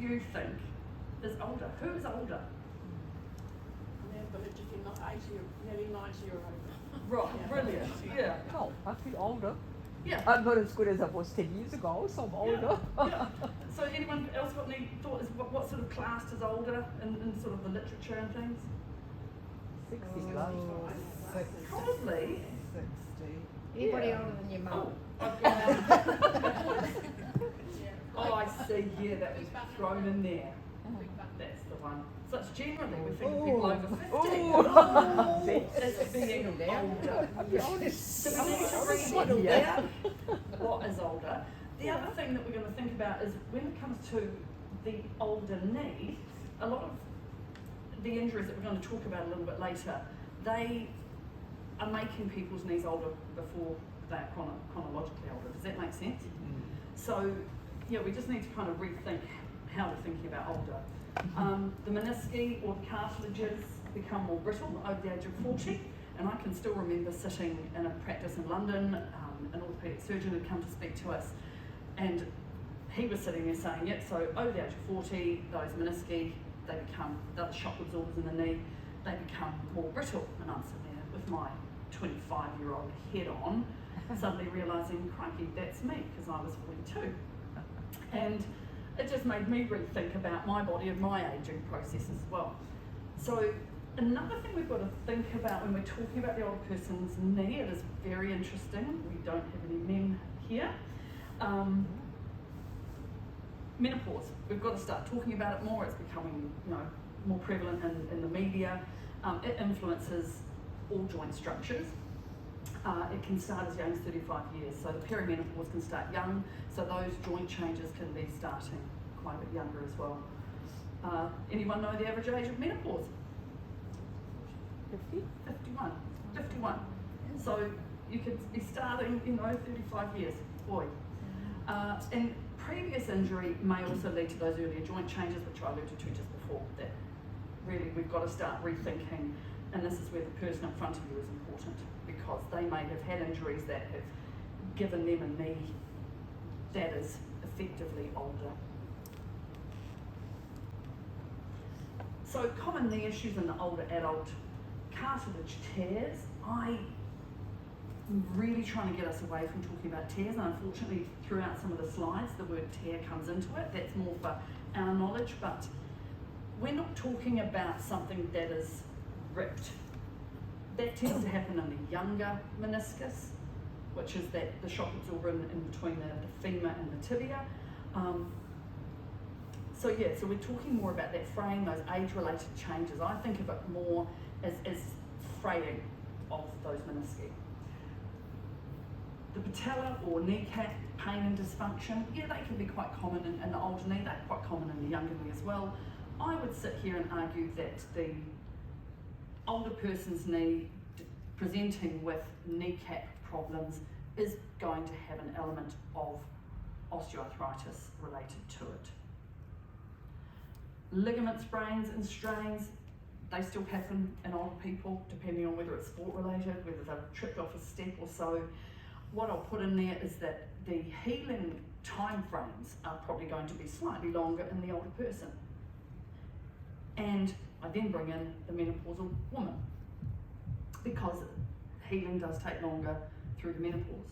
you think is older? Who is older? But if you're not 80 or nearly 90 or over. Right, brilliant, yeah. Oh, I feel older. Yeah. I'm not as good as I was 10 years ago, so I'm older. Yeah. So anyone else got any thoughts? What sort of classed as older in sort of the literature and things? 60 Oh, plus. 60. Probably. 60. Anybody Yeah. older than your mum? Oh, I see, yeah, that was thrown in there. That's the one. So it's generally, we think of people over 50 as being older. I'll be honest. So we need to read out what is older. The other thing that we're going to think about is when it comes to the older knee, a lot of the injuries that we're going to talk about a little bit later, they are making people's knees older before they're chronologically older. Does that make sense? So, yeah, we just need to kind of rethink how we're thinking about older. The menisci or the cartilages become more brittle over the age of 40, and I can still remember sitting in a practice in London. An orthopaedic surgeon had come to speak to us, and he was sitting there saying, yep, so over the age of 40, those menisci, they become, the shock absorbers in the knee, they become more brittle. And I'm sitting there with my 25-year-old head on, suddenly realising, crikey, that's me, because I was 42. And it just made me rethink about my body and my ageing process as well. So another thing we've got to think about when we're talking about the older person's knee, it is very interesting. We don't have any men here. Menopause. We've got to start talking about it more. It's becoming, more prevalent in the media. It influences all joint structures. It can start as young as 35 years, so the perimenopause can start young, so those joint changes can be starting quite a bit younger as well. Anyone know the average age of menopause? 50? 51. 51. So you could be starting, 35 years, boy. And previous injury may also lead to those earlier joint changes, which I alluded to just before, that really we've got to start rethinking, and this is where the person in front of you is important, because they may have had injuries that have given them a knee that is effectively older. So common knee issues in the older adult: cartilage tears. I'm really trying to get us away from talking about tears, and unfortunately throughout some of the slides the word tear comes into it. That's more for our knowledge, but we're not talking about something that is ripped. That tends to happen in the younger meniscus, which is the shock absorber in between the femur and the tibia. So we're talking more about that fraying, those age-related changes. I think of it more as fraying of those menisci. The patella or kneecap pain and dysfunction, they can be quite common in the older knee. They're quite common in the younger knee as well. I would sit here and argue that the older person's knee presenting with kneecap problems is going to have an element of osteoarthritis related to it. Ligament sprains and strains, they still happen in older people, depending on whether it's sport related, whether they've tripped off a step or so. What I'll put in there is that the healing time frames are probably going to be slightly longer in the older person. And I then bring in the menopausal woman, because healing does take longer through the menopause.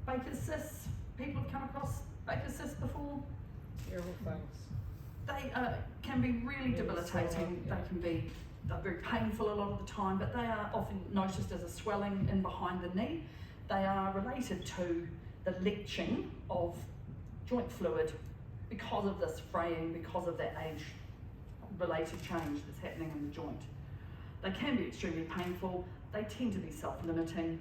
Baker's cysts, people have come across Baker's cysts before. Terrible things. They can be really debilitating. They can be very painful a lot of the time, but they are often noticed as a swelling in behind the knee. They are related to the leaching of joint fluid because of this fraying, because of that age-related change that's happening in the joint. They can be extremely painful. They tend to be self-limiting.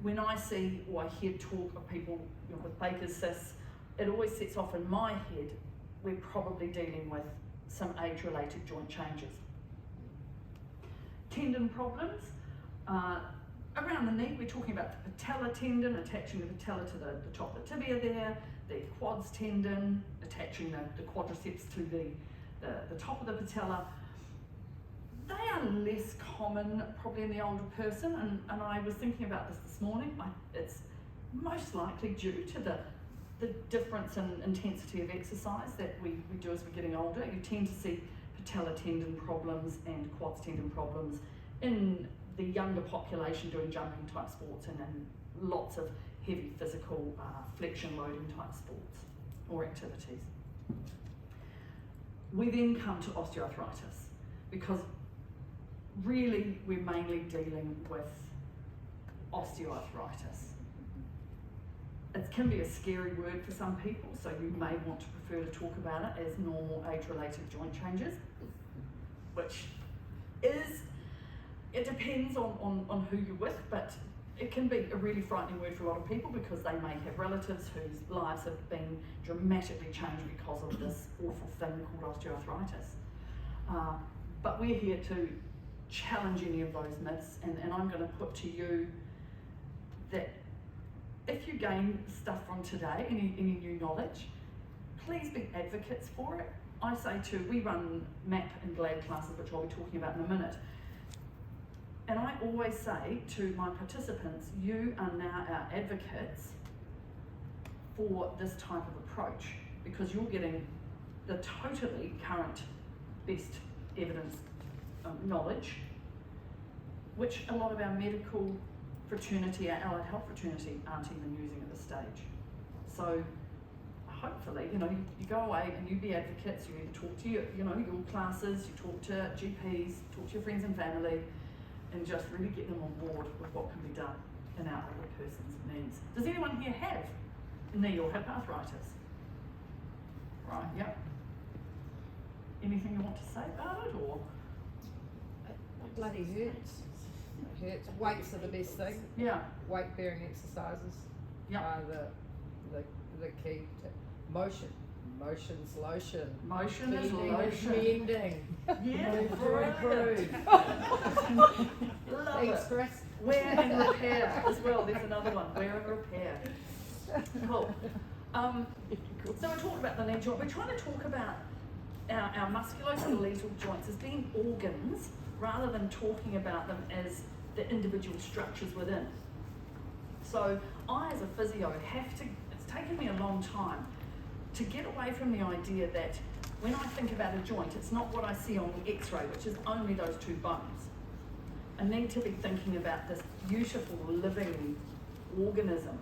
When I see or I hear talk of people with Baker's cysts, it always sets off in my head, we're probably dealing with some age-related joint changes. Tendon problems. Around the knee, we're talking about the patella tendon, attaching the patella to the top of the tibia there, the quads tendon, attaching the quadriceps to the top of the patella. They are less common probably in the older person, and I was thinking about this morning. It's most likely due to the the difference in intensity of exercise that we do as we're getting older. You tend to see patellar tendon problems and quads tendon problems in the younger population doing jumping type sports and lots of heavy physical flexion loading type sports or activities. We then come to osteoarthritis because really we're mainly dealing with osteoarthritis. It can be a scary word for some people, so you may want to prefer to talk about it as normal age-related joint changes, which is, it depends on who you're with, but it can be a really frightening word for a lot of people because they may have relatives whose lives have been dramatically changed because of this awful thing called osteoarthritis. But we're here to challenge any of those myths, and I'm going to put to you that if you gain stuff from today, any new knowledge, please be advocates for it. I say we run MAP and GLAD classes, which I'll be talking about in a minute. And I always say to my participants, you are now our advocates for this type of approach because you're getting the totally current best evidence knowledge, which a lot of our medical fraternity, our allied health fraternity, aren't even using at this stage. So hopefully, you go away and you be advocates, you either talk to your classes, you talk to GPs, talk to your friends and family, and just really get them on board with what can be done in our older person's needs. Does anyone here have knee or hip arthritis? Right, yep. Anything you want to say about it, or? It bloody hurts. It hurts. Weights are the best thing. Yeah. Weight bearing exercises Yep. are the key to motion's lotion. Motion is Bending lotion. Bending. Yeah, Move to brilliant. improve. Love Thanks, it. Chris. Wear and repair as well. There's another one. Wear and repair. Cool. So we're talking about the knee joint. We're trying to talk about our musculoskeletal joints as being organs rather than talking about them as the individual structures within. So I, as a physio, it's taken me a long time to get away from the idea that when I think about a joint, it's not what I see on the x-ray, which is only those two bones. I need to be thinking about this beautiful living organism.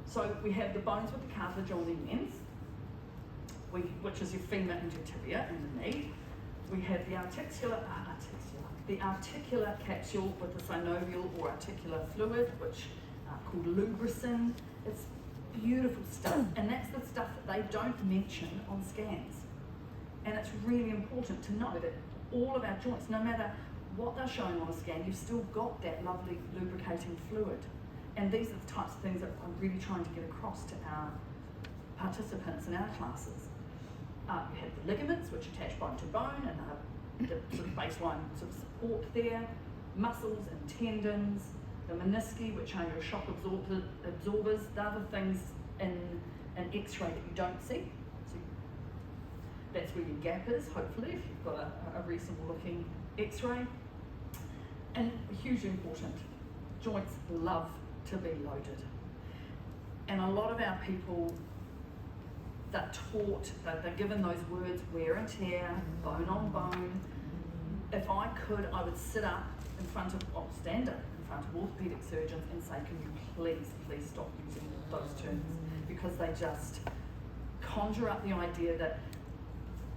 So we have the bones with the cartilage on the ends, which is your femur and your tibia and the knee. We have the articular capsule with the synovial or articular fluid, which called lubricin. It's beautiful stuff, and that's the stuff that they don't mention on scans. And it's really important to know that all of our joints, no matter what they're showing on a scan, you've still got that lovely lubricating fluid. And these are the types of things that I'm really trying to get across to our participants in our classes. You have the ligaments, which attach bone to bone and are the sort of baseline sort of support there, muscles and tendons, the menisci, which are your shock absorbers. They're the things in an x-ray that you don't see. So that's where your gap is, hopefully, if you've got a reasonable looking x-ray. And hugely important, joints love to be loaded. And a lot of our people, they're taught, they're given those words, wear and tear, bone on bone. If I could, I would sit up in front of, or stand up in front of orthopedic surgeons and say, can you please stop using those terms? Because they just conjure up the idea that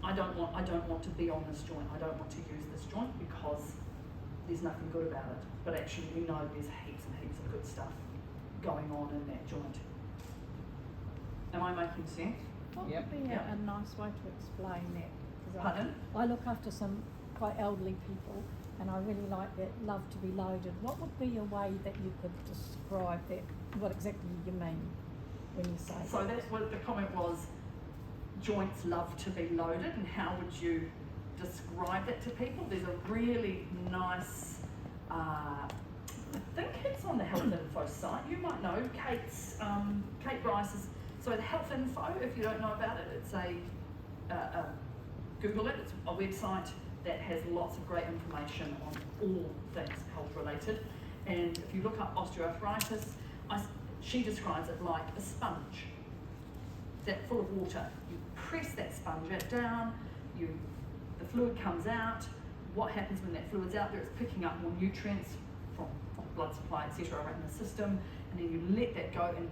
I don't want to be on this joint, I don't want to use this joint because there's nothing good about it. But actually we know there's heaps and heaps of good stuff going on in that joint. Am I making sense? What Yep. would be Yep. a nice way to explain that? 'Cause Pardon? I look after some quite elderly people, and I really like that love to be loaded. What would be a way that you could describe that? What exactly you mean when you say So that? that's what the comment was, joints love to be loaded, and how would you describe that to people? There's a really nice, I think it's on the Health Info site, you might know, Kate Bryce's, so the Health Info, if you don't know about it, it's Google it, it's a website that has lots of great information on all things health related. And if you look up osteoarthritis, She describes it like a sponge that's full of water. You press that sponge down, the fluid comes out. What happens when that fluid's out there? It's picking up more nutrients from blood supply, etc. right in the system, and then you let that go and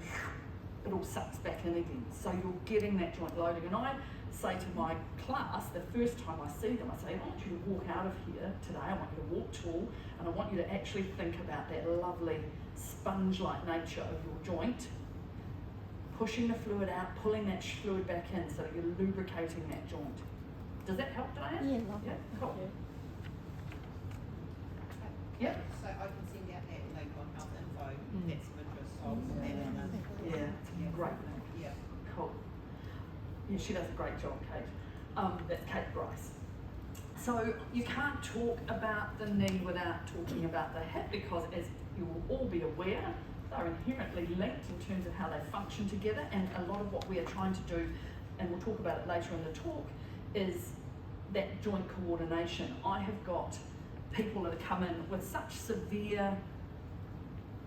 it all sucks back in again. So you're getting that joint loading. And I say to my class, the first time I see them, I say, I want you to walk out of here today, I want you to walk tall, and I want you to actually think about that lovely sponge-like nature of your joint, pushing the fluid out, pulling that fluid back in so that you're lubricating that joint. Does that help, Diane? Yeah, lovely. Yeah, cool. Yeah. Yeah. So I can send out that link on health info, that's of interest, I'll put that in the. Yeah, it's a great thing. Yeah. Cool. Yeah, she does a great job, Kate. That's Kate Bryce. So you can't talk about the knee without talking about the hip, because as you will all be aware, they're inherently linked in terms of how they function together, and a lot of what we are trying to do, and we'll talk about it later in the talk, is that joint coordination. I have got people that have come in with such severe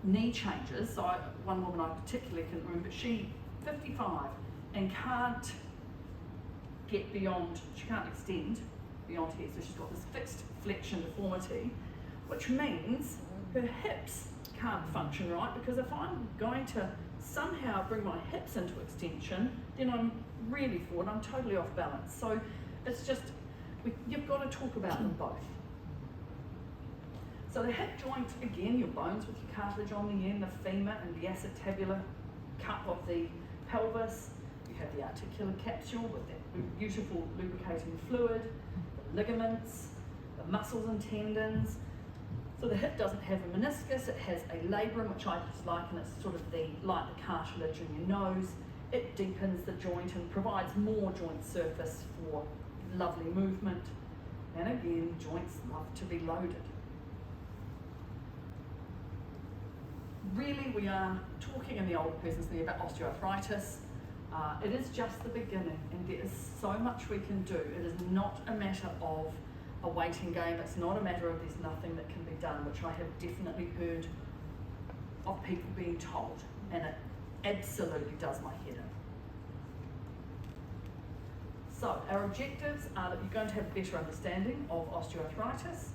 knee changes. So one woman I particularly can remember, she 55 and can't get beyond, she can't extend beyond here, so she's got this fixed flexion deformity, which means her hips can't function right, because if I'm going to somehow bring my hips into extension, then I'm really forward, I'm totally off balance. So it's just, you've got to talk about them both. So the hip joint, again, your bones with your cartilage on the end, the femur and the acetabular cup of the pelvis. You have the articular capsule with that beautiful lubricating fluid, the ligaments, the muscles and tendons. So the hip doesn't have a meniscus, it has a labrum, which I just liken, it's sort of like the cartilage in your nose. It deepens the joint and provides more joint surface for lovely movement. And again, joints love to be loaded. Really, we are talking in the older person's knee about osteoarthritis. It is just the beginning, and there is so much we can do. It is not a matter of a waiting game. It's not a matter of there's nothing that can be done, which I have definitely heard of people being told, and it absolutely does my head in. So our objectives are that you're going to have a better understanding of osteoarthritis,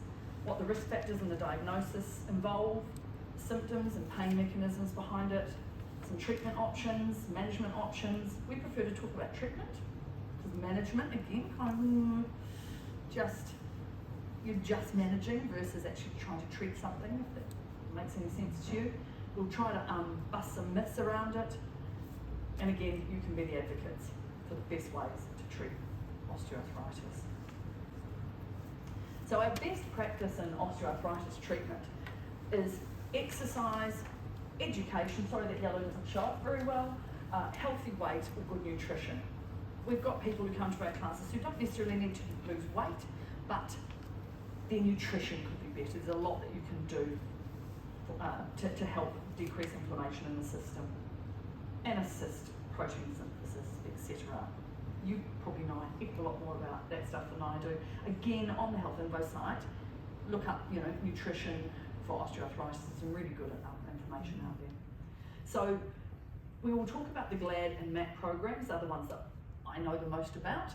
what the risk factors and the diagnosis involve, symptoms and pain mechanisms behind it, some treatment options, management options. We prefer to talk about treatment, because management, again, kind of you're just managing versus actually trying to treat something, if that makes any sense to you. We'll try to bust some myths around it, and again, you can be the advocates for the best ways to treat osteoarthritis. So our best practice in osteoarthritis treatment is exercise, education, sorry that yellow doesn't show up very well, healthy weight or good nutrition. We've got people who come to our classes who don't necessarily need to lose weight, but their nutrition could be better. There's a lot that you can do to help decrease inflammation in the system and assist protein synthesis, etc. You probably know a heck of a lot more about that stuff than I do. Again, on the Health Info site, look up, nutrition for osteoarthritis. There's some really good information out there. So we will talk about the GLAD and MAP programs. They're the ones that I know the most about.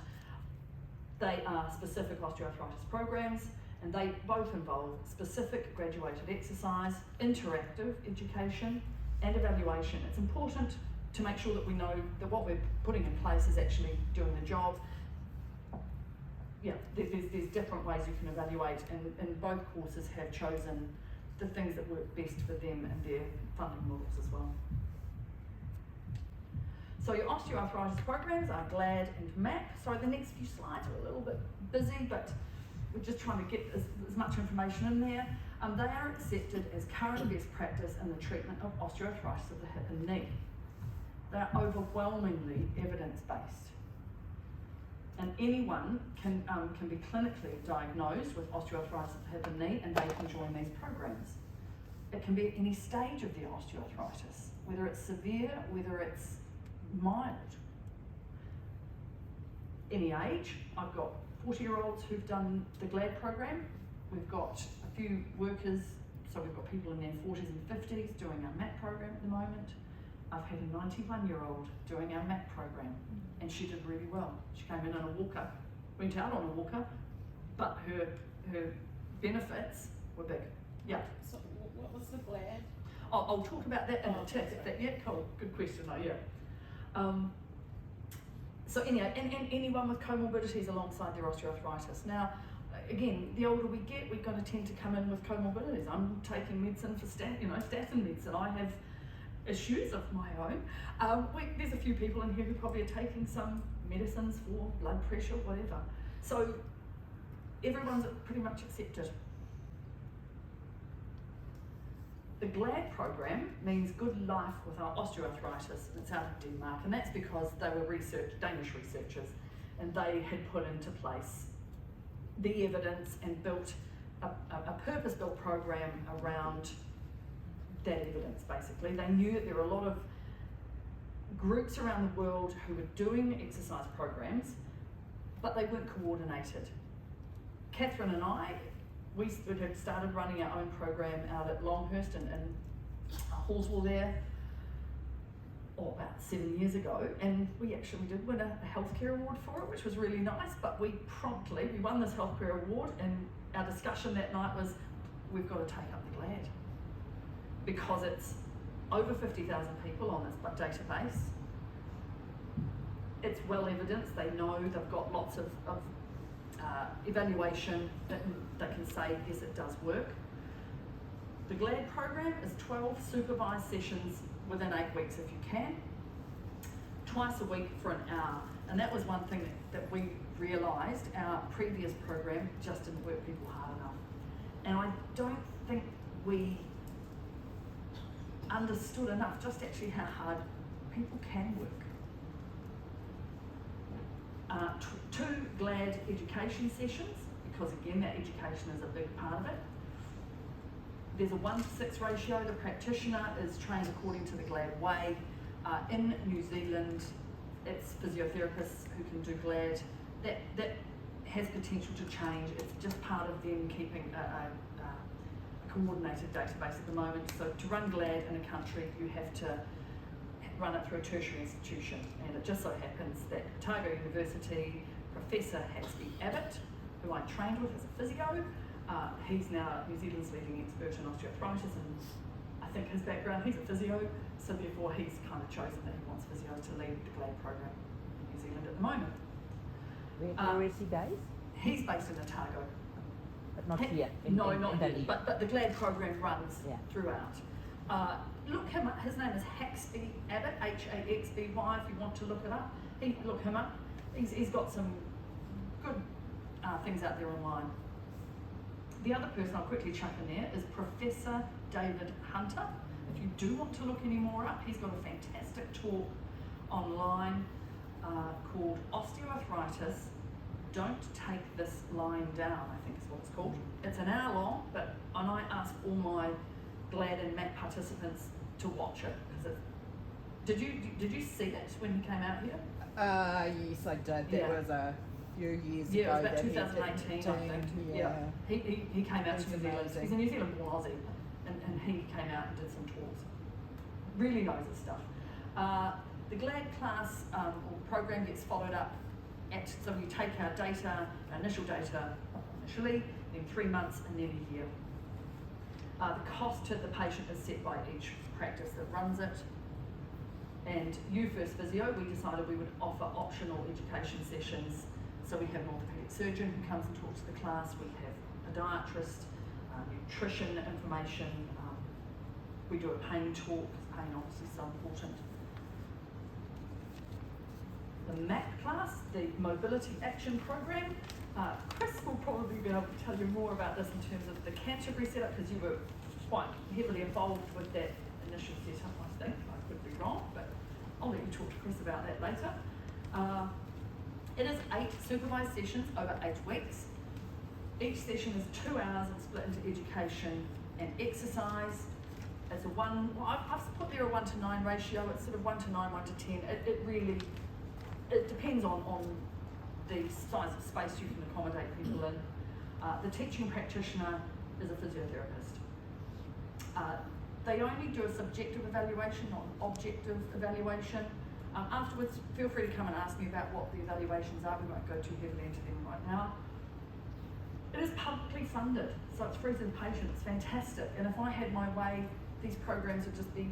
They are specific osteoarthritis programs, and they both involve specific graduated exercise, interactive education, and evaluation. It's important to make sure that we know that what we're putting in place is actually doing the job. Yeah, there's different ways you can evaluate, and both courses have chosen the things that work best for them and their funding models as well. So your osteoarthritis programs are GLAD and MAP. Sorry, the next few slides are a little bit busy, but we're just trying to get as much information in there. They are accepted as current best practice in the treatment of osteoarthritis of the hip and knee. They are overwhelmingly evidence-based. And anyone can be clinically diagnosed with osteoarthritis of the hip and knee, and they can join these programs. It can be at any stage of the osteoarthritis, whether it's severe, whether it's mild. Any age. I've got 40-year-olds who've done the GLAD program. We've got a few workers, so we've got people in their 40s and 50s doing our MAP program at the moment. I've had a 91-year-old doing our MAP program, and she did really well. She came in on a walker, went out on a walker, but her benefits were big. Yeah. So what was the GLAD? I'll talk about that in Oh, the tip. that's right. Yeah, cool. Good question though, yeah. So anyhow, and anyone with comorbidities alongside their osteoarthritis. Now, again, the older we get, we're going to tend to come in with comorbidities. I'm taking medicine for statin medicine. I have issues of my own. There's a few people in here who probably are taking some medicines for blood pressure, whatever. So everyone's pretty much accepted. The GLAD program means Good Life Without Osteoarthritis. It's out of Denmark, and that's because they were Danish researchers, and they had put into place the evidence and built a purpose-built program around that evidence, basically. They knew that there were a lot of groups around the world who were doing exercise programs, but they weren't coordinated. Catherine and I, we had started running our own program out at Longhurst and Hallswell there, about 7 years ago, and we actually did win a healthcare award for it, which was really nice, but we won this healthcare award, and our discussion that night was, we've got to take up the GLAD, because it's over 50,000 people on this database. It's well evidenced, they know, they've got lots of evaluation that they can say, yes, it does work. The GLAD program is 12 supervised sessions within 8 weeks if you can, twice a week for an hour. And that was one thing that we realised, our previous program just didn't work people hard enough. And I don't think we understood enough just actually how hard people can work. 2 GLAD education sessions, because again that education is a big part of it. There's a 1:6 ratio. The practitioner is trained according to the GLAD way. In New Zealand, it's physiotherapists who can do GLAD. That has potential to change. It's just part of them keeping a coordinated database at the moment. So to run GLAD in a country, you have to run it through a tertiary institution, and it just so happens that Otago University, Professor Haxby Abbott, who I trained with as a physio, he's now New Zealand's leading expert in osteoarthritis, and I think his background, he's a physio, so therefore he's kind of chosen that he wants physio to lead the GLAD program in New Zealand at the moment. Where is he based? He's based in Otago. But not here. No, in not Dunedin. yet, but the GLAD program runs Yeah. throughout. Look him up, his name is Haxby Abbott, Haxby, if you want to look it up. Look him up. He's got some good things out there online. The other person I'll quickly chuck in there is Professor David Hunter. If you do want to look any more up, he's got a fantastic talk online called Osteoarthritis, Don't Take This Lying Down, I think is what it's called. It's an hour long, and I ask all my GLAD and MAP participants to watch it, because did you see it when he came out here? Yes, I did. That Yeah. was a few years ago. Yeah, it was about that he 2018, I think. Yeah. He came out to New He's Zealand. amazing. He's a New Zealand born Aussie, and he came out and did some talks. Really knows his stuff. The GLAD class or program gets followed up so we take our data, our initial data initially, then 3 months, and then a year. The cost to the patient is set by each practice that runs it. And You First Physio, we decided we would offer optional education sessions. So we have an orthopaedic surgeon who comes and talks to the class, we have a dietitian, nutrition information, we do a pain talk, because pain obviously is so important. The MAP class, the Mobility Action Program, Chris will probably be able to tell you more about this in terms of the Canterbury setup, because you were quite heavily involved with that initial setup, I think. I could be wrong, but I'll let you talk to Chris about that later. It is 8 supervised sessions over 8 weeks. Each session is 2 hours and split into education and exercise. It's I've put there a 1:9 ratio. It's sort of 1:9, 1:10. It depends on the size of space you can accommodate people in. The teaching practitioner is a physiotherapist. They only do a subjective evaluation, not an objective evaluation. Afterwards, feel free to come and ask me about what the evaluations are. We won't go too heavily into them right now. It is publicly funded, so it's free to the patient. It's fantastic. And if I had my way, these programs would just be,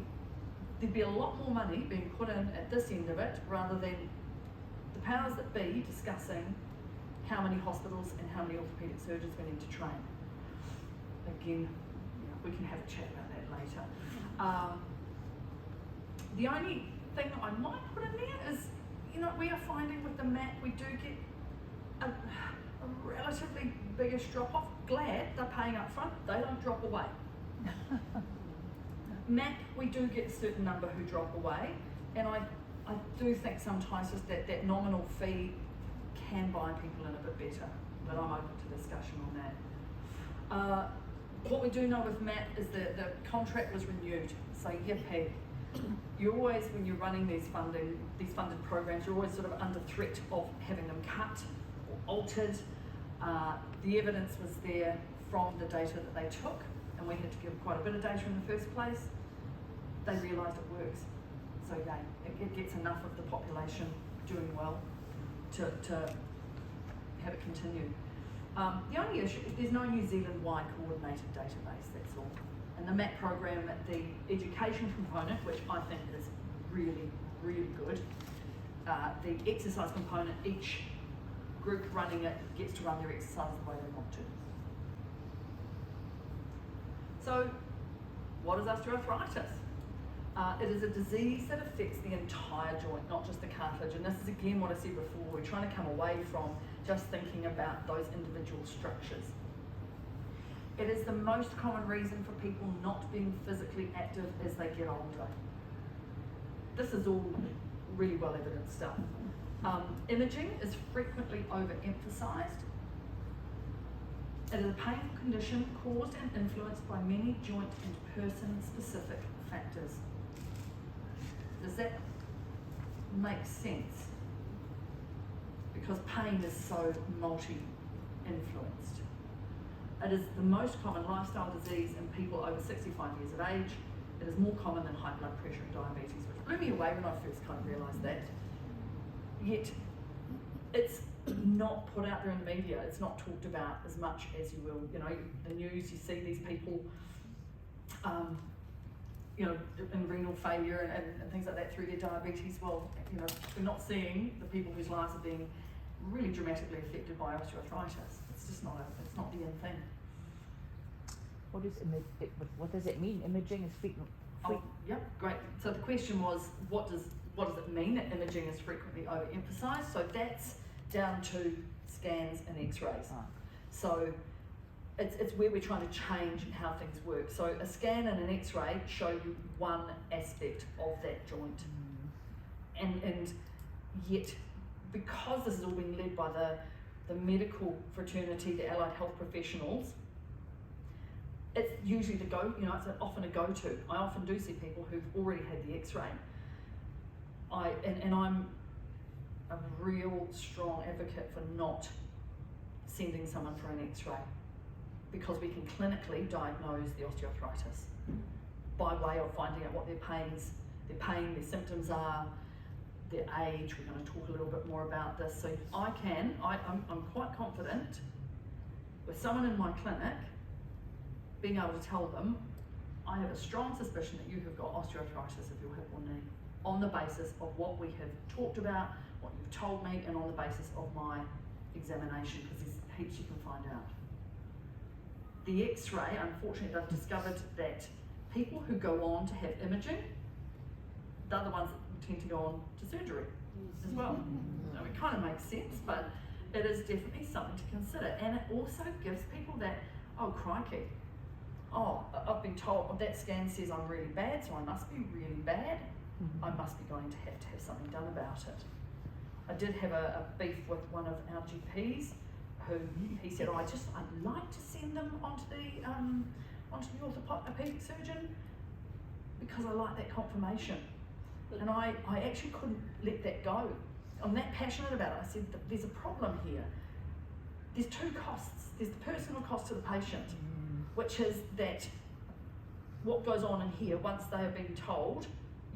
there'd be a lot more money being put in at this end of it rather than the powers that be discussing how many hospitals and how many orthopaedic surgeons we need to train. Again, we can have a chat about that later. The only thing that I might put in there is, we are finding with the MAP we do get a relatively biggish drop off. Glad they're paying up front, they don't drop away. MAP, we do get a certain number who drop away, and I do think sometimes just that nominal fee can buy people in a bit better, but I'm open to discussion on that. What we do know with MAP is that the contract was renewed, so yippee. You always, when you're running these funded programs, you're always sort of under threat of having them cut or altered. The evidence was there from the data that they took, and we had to give quite a bit of data in the first place. They realised it works, so yay, it gets enough of the population doing well to have it continue. The only issue is there's no New Zealand-wide coordinated database, that's all. And the MAP program, the education component, which I think is really, really good, the exercise component, each group running it gets to run their exercise the way they want to. So, what is osteoarthritis? It is a disease that affects the entire joint, not just the cartilage. And this is again what I said before, we're trying to come away from just thinking about those individual structures. It is the most common reason for people not being physically active as they get older. This is all really well evident stuff. Imaging is frequently overemphasized. It is a painful condition caused and influenced by many joint and person-specific factors. Does that make sense? Because pain is so multi-influenced. It is the most common lifestyle disease in people over 65 years of age. It is more common than high blood pressure and diabetes, which blew me away when I first kind of realised that. Yet, it's not put out there in the media. It's not talked about as much as you will. The news, you see these people, in renal failure and things like that through their diabetes. Well, we're not seeing the people whose lives are being really dramatically affected by osteoarthritis. It's just not the in thing. What does it mean? Imaging is frequent. Oh, yep, great. So the question was, what does it mean that imaging is frequently overemphasised? So that's down to scans and X-rays. So it's where we're trying to change how things work. So a scan and an X-ray show you one aspect of that joint, and yet because this is all being led by the medical fraternity, the allied health professionals, it's usually it's often a go-to. I often do see people who've already had the X-ray. And I'm a real strong advocate for not sending someone for an X-ray, because we can clinically diagnose the osteoarthritis by way of finding out what their pain, their symptoms are, their age. We're going to talk a little bit more about this. So I'm quite confident with someone in my clinic being able to tell them, I have a strong suspicion that you have got osteoarthritis of your hip or knee, on the basis of what we have talked about, what you've told me, and on the basis of my examination, because there's heaps you can find out. The X-ray, unfortunately, they've discovered that people who go on to have imaging, they're the ones that tend to go on to surgery as well. Now, it kind of makes sense, but it is definitely something to consider. And it also gives people that, oh crikey, I've been told that scan says I'm really bad, so I must be really bad. I must be going to have something done about it. I did have a beef with one of our GPs, who he said, I'd like to send them onto the orthopaedic surgeon because I like that confirmation. And I actually couldn't let that go. I'm that passionate about it. I said, there's a problem here. There's two costs. There's the personal cost to the patient, which is that what goes on in here once they have been told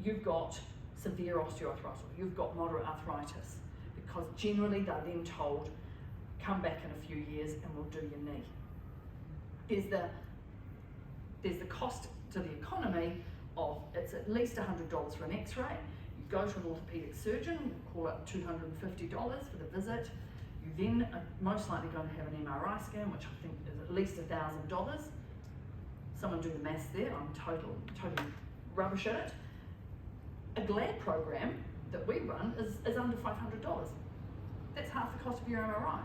you've got severe osteoarthritis, you've got moderate arthritis, because generally they're then told, come back in a few years and we'll do your knee. There's the cost to the economy of, it's at least $100 for an x-ray. You go to an orthopaedic surgeon, we'll call it $250 for the visit. You then are most likely going to have an MRI scan, which I think is at least $1,000. Someone do the maths there, I'm totally rubbish at it. A GLAD program that we run is under $500. That's half the cost of your MRI.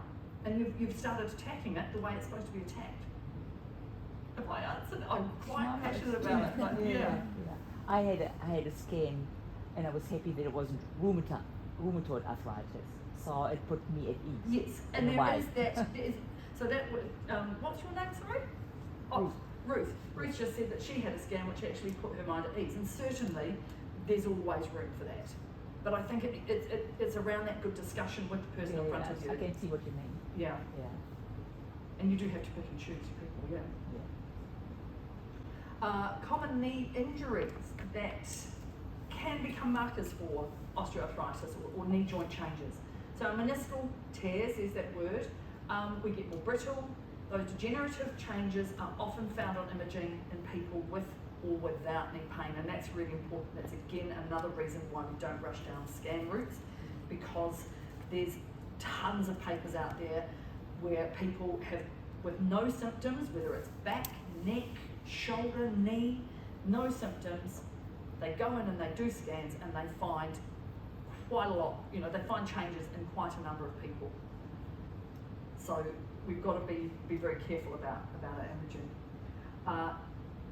And you've started attacking it the way it's supposed to be attacked. If I answered, I'm quite passionate about it, but yeah. I had a scan, and I was happy that it wasn't rheumatoid arthritis, so it put me at ease. Yes, and there is that. So that would, what's your name, sorry? Oh, Ruth. Ruth just said that she had a scan which actually put her mind at ease, and certainly there's always room for that. But I think it's around that good discussion with the person in front of you. I can see what you mean. Yeah. Yeah. And you do have to pick and choose people, yeah. Common knee injuries that can become markers for osteoarthritis or knee joint changes. So meniscal tears is that word. We get more brittle. Those degenerative changes are often found on imaging in people with or without knee pain, and that's really important. That's again another reason why we don't rush down scan routes, because there's tons of papers out there where people have, with no symptoms, whether it's back, neck, shoulder, knee, no symptoms, they go in and they do scans and they find quite a lot, they find changes in quite a number of people. So we've got to be very careful about our imaging.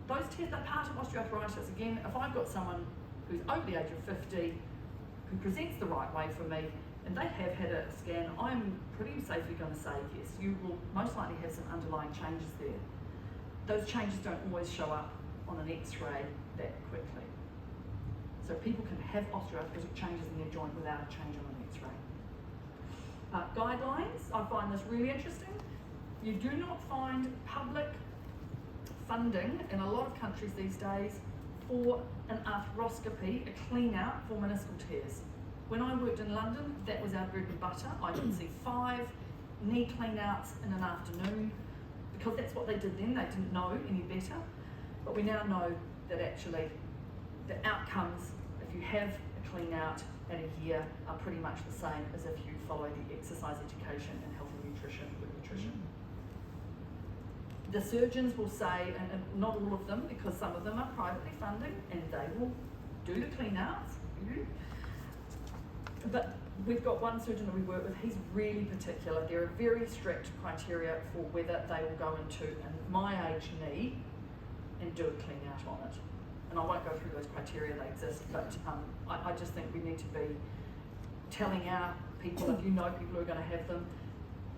Those tests are part of osteoarthritis. Again, if I've got someone who's over the age of 50, who presents the right way for me, and they have had a scan, I'm pretty safely going to say yes, you will most likely have some underlying changes there. Those changes don't always show up on an x-ray that quickly. So people can have osteoarthritic changes in their joint without a change on an x-ray. Guidelines, I find this really interesting. You do not find public funding in a lot of countries these days for an arthroscopy, a clean out for meniscal tears. When I worked in London, that was our bread and butter. I could see 5 knee clean outs in an afternoon, because that's what they did then. They didn't know any better. But we now know that actually the outcomes, if you have a clean out at a year, are pretty much the same as if you follow the exercise education and healthy nutrition with nutrition. The surgeons will say, and not all of them, because some of them are privately funding and they will do the clean outs. But we've got one surgeon that we work with, he's really particular. There are very strict criteria for whether they will go into my age knee and do a clean out on it. And I won't go through those criteria, they exist, but I just think we need to be telling our people, if you know people who are going to have them,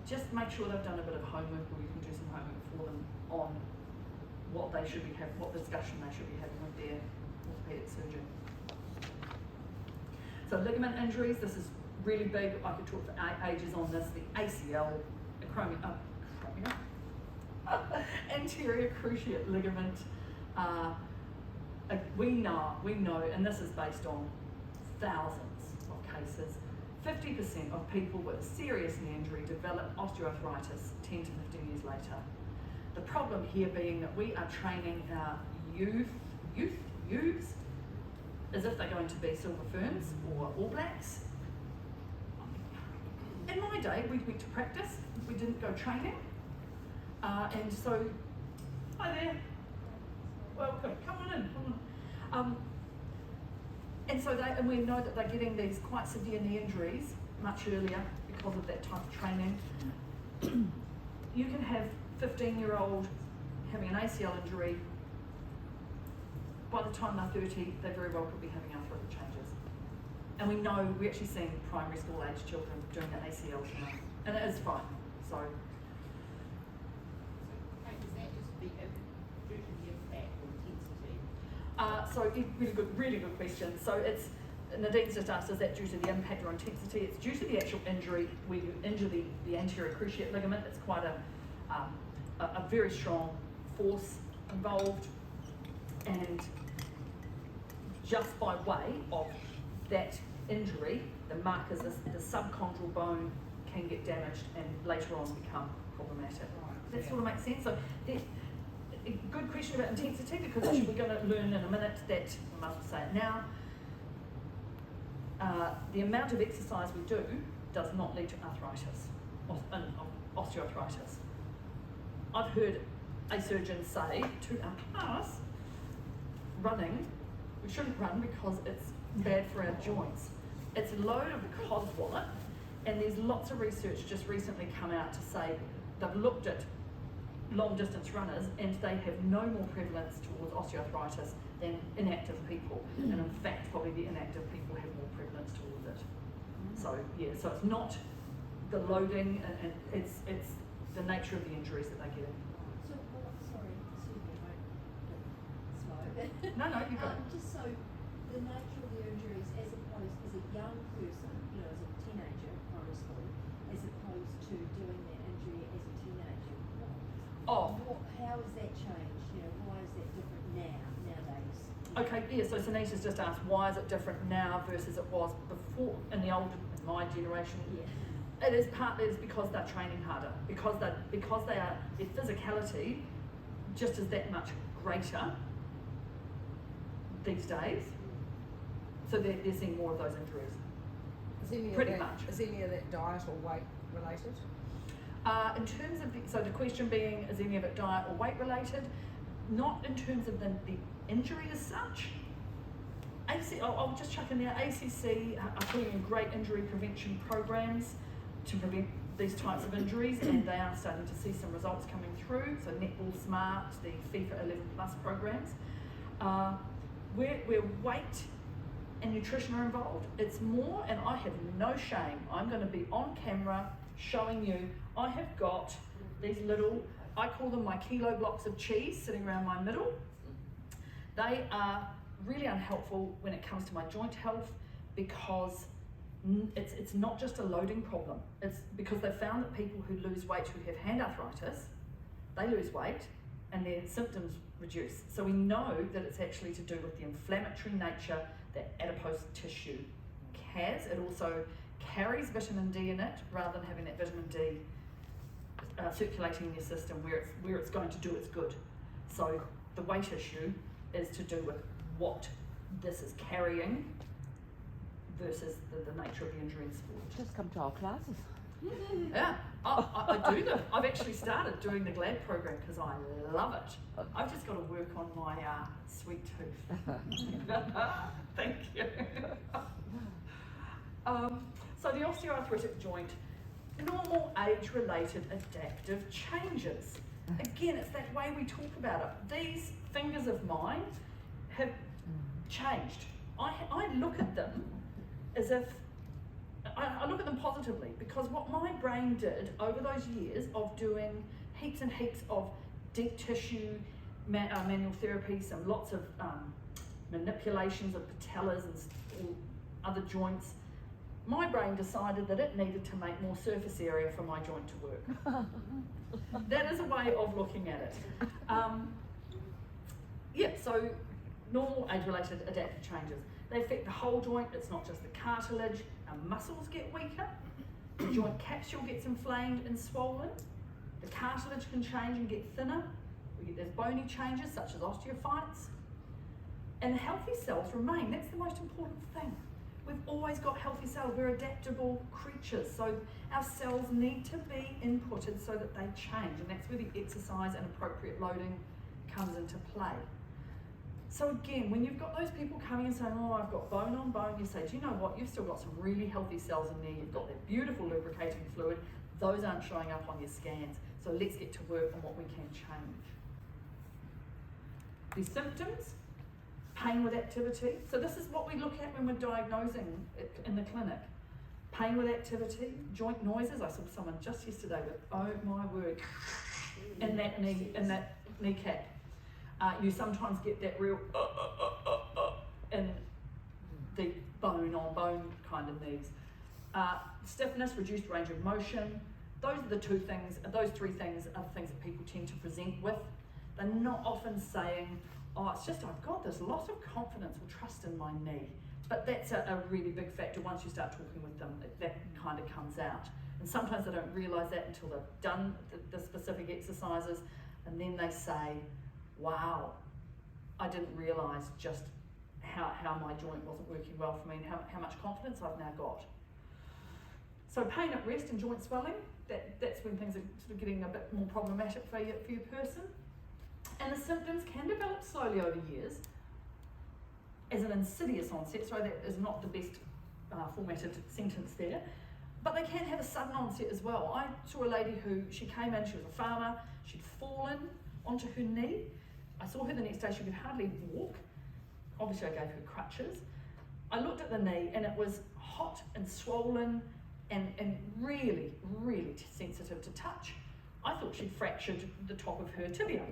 just make sure they've done a bit of homework, or you can do some homework for them on what they should be having, what discussion they should be having with their orthopaedic surgeon. So ligament injuries, this is really big. I could talk for ages on this. The ACL, anterior cruciate ligament. We know, and this is based on thousands of cases, 50% of people with a serious knee injury develop osteoarthritis 10 to 15 years later. The problem here being that we are training our youths as if they're going to be Silver Ferns or All Blacks. In my day, we went to practice, we didn't go training. And so, hi there, welcome, come on in, come on. And we know that they're getting these quite severe knee injuries much earlier because of that type of training. You can have 15-year-old having an ACL injury. By the time they're 30, they very well could be having arthritic changes. And we know, we're actually seeing primary school age children doing the ACLs now. And it is frightening, so. Is that just due to the impact or intensity? Really good question. So it's, Nadine's just asked, is that due to the impact or intensity? It's due to the actual injury. Where you injure the anterior cruciate ligament. It's quite a very strong force involved. And just by way of that injury, the markers, the subchondral bone can get damaged and later on become problematic. That sort of makes sense. So a good question about intensity, because we're going to learn in a minute that, I must say it now, the amount of exercise we do does not lead to arthritis, osteoarthritis. I've heard a surgeon say to our class, running, we shouldn't run because it's bad for our joints. It's a load of codswallop, and there's lots of research just recently come out to say they've looked at long distance runners and they have no more prevalence towards osteoarthritis than inactive people. And in fact, probably the inactive people have more prevalence towards it. So yeah, so it's not the loading, and it's the nature of the injuries that they get in. So, sorry, excuse me, I won't slow. No, you go. Just so, the nature of the injuries as opposed as a young person, you know, as a teenager, primary school, as opposed to doing that injury as a teenager. How has that changed? You know, why is that different nowadays? Okay, yeah, so Sunita's just asked, why is it different now versus it was before, in my generation? Yeah. It is partly because they're training harder, because their physicality just is that much greater these days. So they're seeing more of those injuries. Is any of that diet or weight related? In terms of so the question being, is any of it diet or weight related? Not in terms of the injury as such. I'll just chuck in there, ACC are putting in great injury prevention programs to prevent these types of injuries, and they are starting to see some results coming through. So Netball Smart, the FIFA 11 Plus programs, where weight and nutrition are involved. It's more, and I have no shame, I'm going to be on camera showing you, I have got these little, I call them my kilo blocks of cheese sitting around my middle. They are really unhelpful when it comes to my joint health, because it's not just a loading problem. It's because they've found that people who lose weight, who have hand arthritis, they lose weight and their symptoms reduce. So we know that it's actually to do with the inflammatory nature that adipose tissue has. It also carries vitamin D in it, rather than having that vitamin D circulating in your system where it's going to do its good. So the weight issue is to do with what this is carrying versus the nature of the injury in sport. Just come to our classes. Yeah, I do them. I've actually started doing the GLAD program because I love it. I've just got to work on my sweet tooth. Thank you. So the osteoarthritic joint, normal age-related adaptive changes. Again, it's that way we talk about it. These fingers of mine have changed. I look at them as if, I look at them positively, because what my brain did over those years of doing heaps and heaps of deep tissue manual therapy, lots of manipulations of patellas and other joints, my brain decided that it needed to make more surface area for my joint to work. That is a way of looking at it. So normal age-related adaptive changes. They affect the whole joint. It's not just the cartilage. Our muscles get weaker. The joint capsule gets inflamed and swollen. The cartilage can change and get thinner. There's bony changes such as osteophytes. And healthy cells remain. That's the most important thing. We've always got healthy cells. We're adaptable creatures. So our cells need to be inputted so that they change. And that's where the exercise and appropriate loading comes into play. So again, when you've got those people coming and saying, oh, I've got bone on bone, you say, do you know what? You've still got some really healthy cells in there. You've got that beautiful lubricating fluid. Those aren't showing up on your scans. So let's get to work on what we can change. The symptoms, pain with activity. So this is what we look at when we're diagnosing it in the clinic. Pain with activity, joint noises. I saw someone just yesterday with, oh my word, in that knee, in that kneecap. You sometimes get that real in the bone on bone kind of knees. Stiffness, reduced range of motion. Those are the two things. Those three things are the things that people tend to present with. They're not often saying, oh, it's just I've got this loss of confidence or trust in my knee. But that's a really big factor. Once you start talking with them, that kind of comes out. And sometimes they don't realise that until they've done the specific exercises, and then they say, wow, I didn't realise just how my joint wasn't working well for me and how much confidence I've now got. So pain at rest and joint swelling, that's when things are sort of getting a bit more problematic for your person. And the symptoms can develop slowly over years as an insidious onset, so that is not the best formatted sentence there, but they can have a sudden onset as well. I saw a lady who, she came in, she was a farmer, she'd fallen onto her knee. I saw her the next day, she could hardly walk. Obviously I gave her crutches. I looked at the knee and it was hot and swollen and really, really sensitive to touch. I thought she'd fractured the top of her tibia.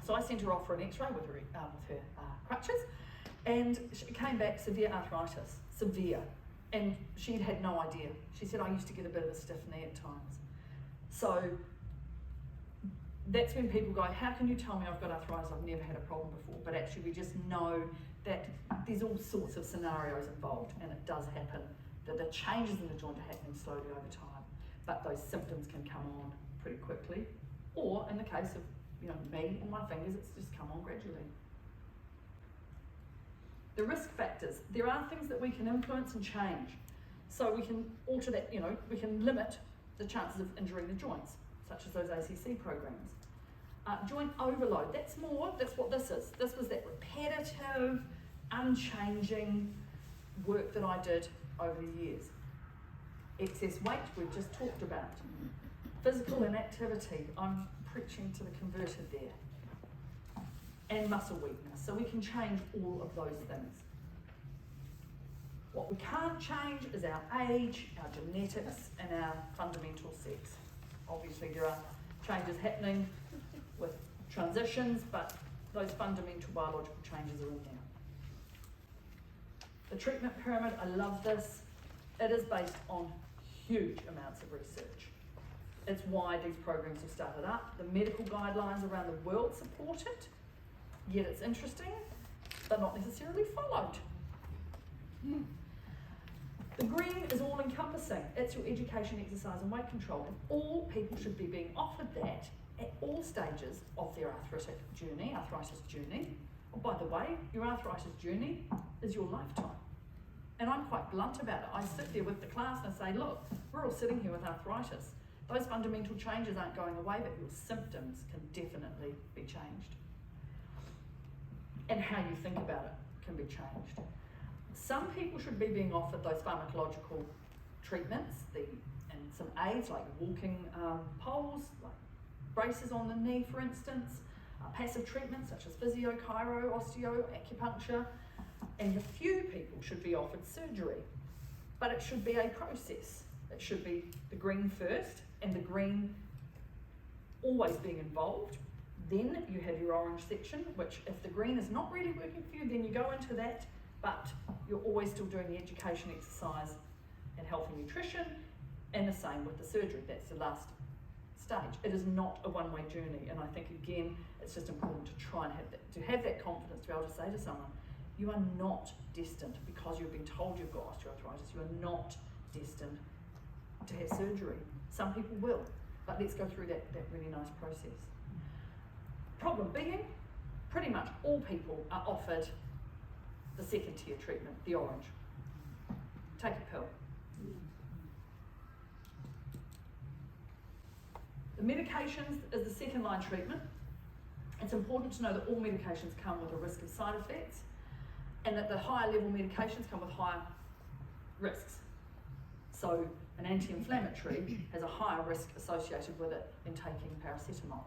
So I sent her off for an x-ray with her crutches, and she came back severe arthritis, severe. And she'd had no idea. She said, I used to get a bit of a stiff knee at times. So that's when people go, how can you tell me I've got arthritis? I've never had a problem before. But actually we just know that there's all sorts of scenarios involved, and it does happen, that the changes in the joint are happening slowly over time. But those symptoms can come on pretty quickly. Or in the case of me and my fingers, it's just come on gradually. The risk factors. There are things that we can influence and change. So we can alter that, we can limit the chances of injuring the joints, such as those ACC programs. Joint overload, that's what this is. This was that repetitive, unchanging work that I did over the years. Excess weight, we've just talked about. Physical inactivity, I'm preaching to the converted there. And muscle weakness, so we can change all of those things. What we can't change is our age, our genetics, and our fundamental sex. Obviously there are changes happening with transitions, but those fundamental biological changes are in there. The treatment pyramid, I love this. It is based on huge amounts of research. It's why these programs have started up. The medical guidelines around the world support it, yet it's interesting, but not necessarily followed. The green is all-encompassing. It's your education, exercise and weight control, and all people should be being offered that at all stages of their arthritis journey. Oh, by the way, your arthritis journey is your lifetime. And I'm quite blunt about it. I sit there with the class and I say, look, we're all sitting here with arthritis. Those fundamental changes aren't going away, but your symptoms can definitely be changed. And how you think about it can be changed. Some people should be being offered those pharmacological treatments and some aids like walking poles, like braces on the knee for instance, passive treatments such as physio, chiro, osteo, acupuncture, and a few people should be offered surgery. But it should be a process. It should be the green first, and the green always being involved. Then you have your orange section, which if the green is not really working for you, then you go into that, but you're always still doing the education, exercise, and health and nutrition, and the same with the surgery. That's the last stage. It is not a one-way journey, and I think again, it's just important to try and have that confidence to be able to say to someone, you are not destined because you've been told you've got osteoarthritis, you are not destined to have surgery. Some people will, but let's go through that really nice process. Problem being, pretty much all people are offered the second tier treatment, the orange. Take a pill. The medications is the second line treatment. It's important to know that all medications come with a risk of side effects, and that the higher level medications come with higher risks. So an anti-inflammatory has a higher risk associated with it in taking paracetamol.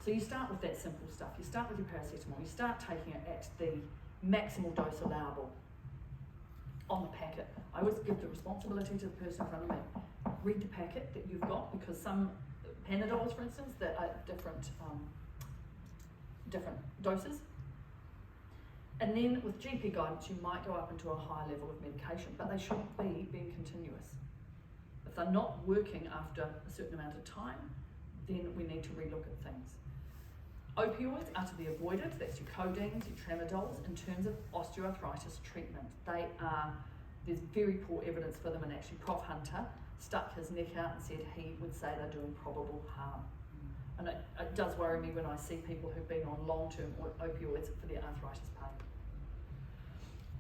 So you start with that simple stuff. You start with your paracetamol. You start taking it at the maximal dose allowable on the packet. I always give the responsibility to the person in front of me. Read the packet that you've got, because some Panadols, for instance, that are different doses. And then with GP guidance, you might go up into a higher level of medication, but they shouldn't be being continuous. If they're not working after a certain amount of time, then we need to relook at things. Opioids are to be avoided, that's your codeines, your tramadols, in terms of osteoarthritis treatment. There's very poor evidence for them, and actually Prof Hunter stuck his neck out and said he would say they're doing probable harm. And it does worry me when I see people who've been on long-term opioids for their arthritis pain.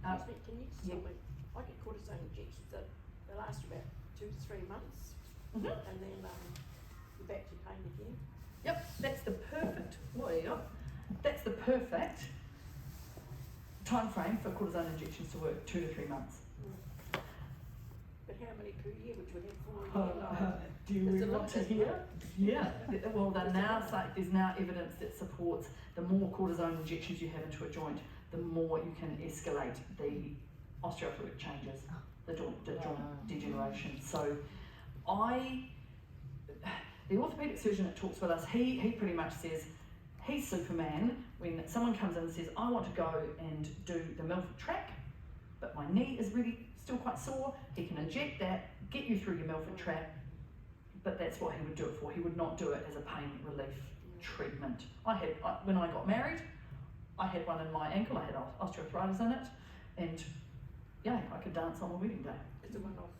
Excuse me, can you just tell me, I get cortisone injections that they last about 2 to 3 months, Mm-hmm. and then you're back to pain again. Yep, that's the perfect, that's the perfect time frame for cortisone injections to work, 2 to 3 months. But how many per year would you have for a year? Do you It's a want lot, to isn't hear? Yeah, well there's now evidence that supports the more cortisone injections you have into a joint, the more you can escalate the osteoarthritic changes, the joint degeneration. So the orthopaedic surgeon that talks with us, he pretty much says he's Superman when someone comes in and says, I want to go and do the Milford track, but my knee is really still quite sore. He can inject that, get you through your Milford track, but that's what he would do it for. He would not do it as a pain relief treatment. When I got married, I had one in my ankle, I had osteoarthritis in it, and yeah, I could dance on the wedding day. It's a one-off.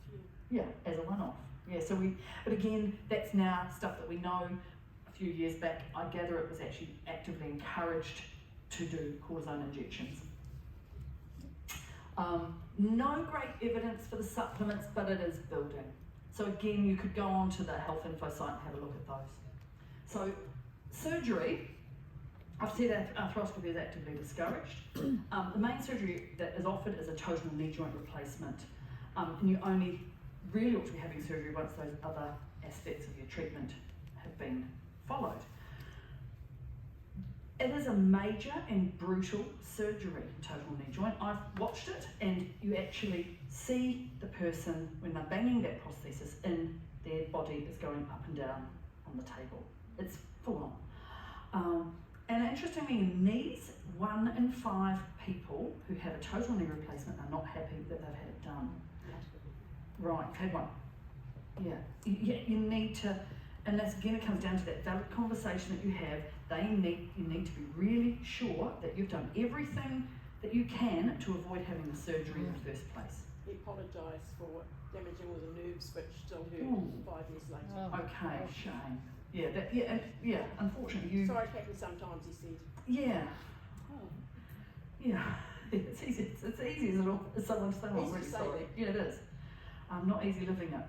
Yeah, as a one-off. Yeah, but again, that's now stuff that we know. A few years back, I gather it was actually actively encouraged to do cortisone injections. No great evidence for the supplements, but it is building. So again, you could go on to the Health Info site and have a look at those. So surgery, I've said arthroscopy is actively discouraged. The main surgery that is offered is a total knee joint replacement. And you only really ought to be having surgery once those other aspects of your treatment have been followed. It is a major and brutal surgery, total knee joint. I've watched it, and you actually see the person when they're banging that prosthesis in, their body is going up and down on the table. It's full on. And interestingly, in knees, 1 in 5 people who have a total knee replacement are not happy that they've had it done. Right, you've had one. Yeah, you need to, and that's again, it comes down to that valid conversation that you have. You need to be really sure that you've done everything that you can to avoid having the surgery in the first place. He apologised for damaging all the nerves, which still hurt Ooh. 5 years later. Oh. Okay, shame. Yeah, unfortunately you. Sorry, it happens sometimes, he said. Yeah. Yeah, it's easy. It's easy as someone to say, I'm Easy really to say sorry. that. Yeah, it is. Not easy living it.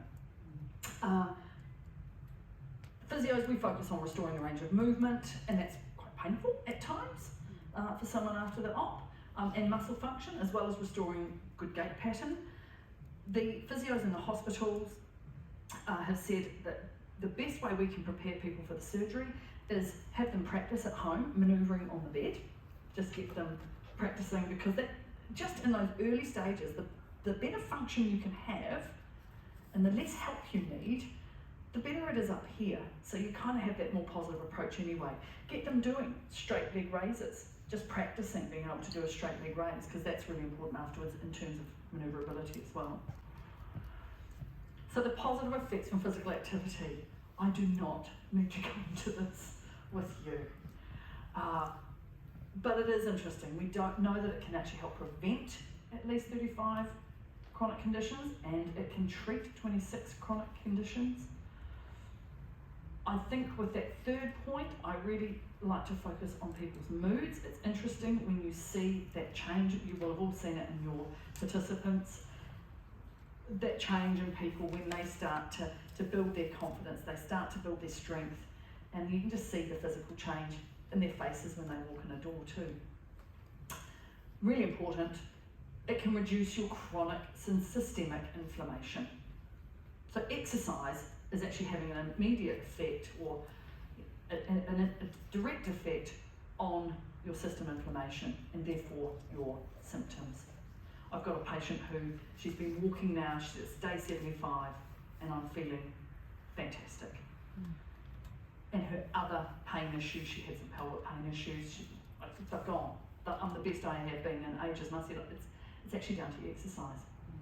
Physios, we focus on restoring the range of movement, and that's quite painful at times for someone after the op, and muscle function, as well as restoring good gait pattern. The physios in the hospitals have said that the best way we can prepare people for the surgery is have them practice at home, manoeuvring on the bed. Just get them practicing, because that, just in those early stages, the better function you can have and the less help you need, the better it is up here. So you kind of have that more positive approach anyway. Get them doing straight leg raises, just practicing being able to do a straight leg raise, because that's really important afterwards in terms of manoeuvrability as well. So the positive effects from physical activity. I do not need to go into this with you. But it is interesting. We don't know that it can actually help prevent at least 35 chronic conditions, and it can treat 26 chronic conditions. I think with that third point, I really like to focus on people's moods. It's interesting when you see that change. You will have all seen it in your participants. That change in people when they start to build their confidence, they start to build their strength, and you can just see the physical change in their faces when they walk in a door too. Really important, it can reduce your chronic and systemic inflammation. So exercise is actually having an immediate effect, or a direct effect on your system inflammation and therefore your symptoms. I've got a patient who, she's been walking now, it's day 75, and I'm feeling fantastic. And her other pain issues, she had some pelvic pain issues, they've gone. I'm the best I have been in ages, and I said, it's actually down to your exercise.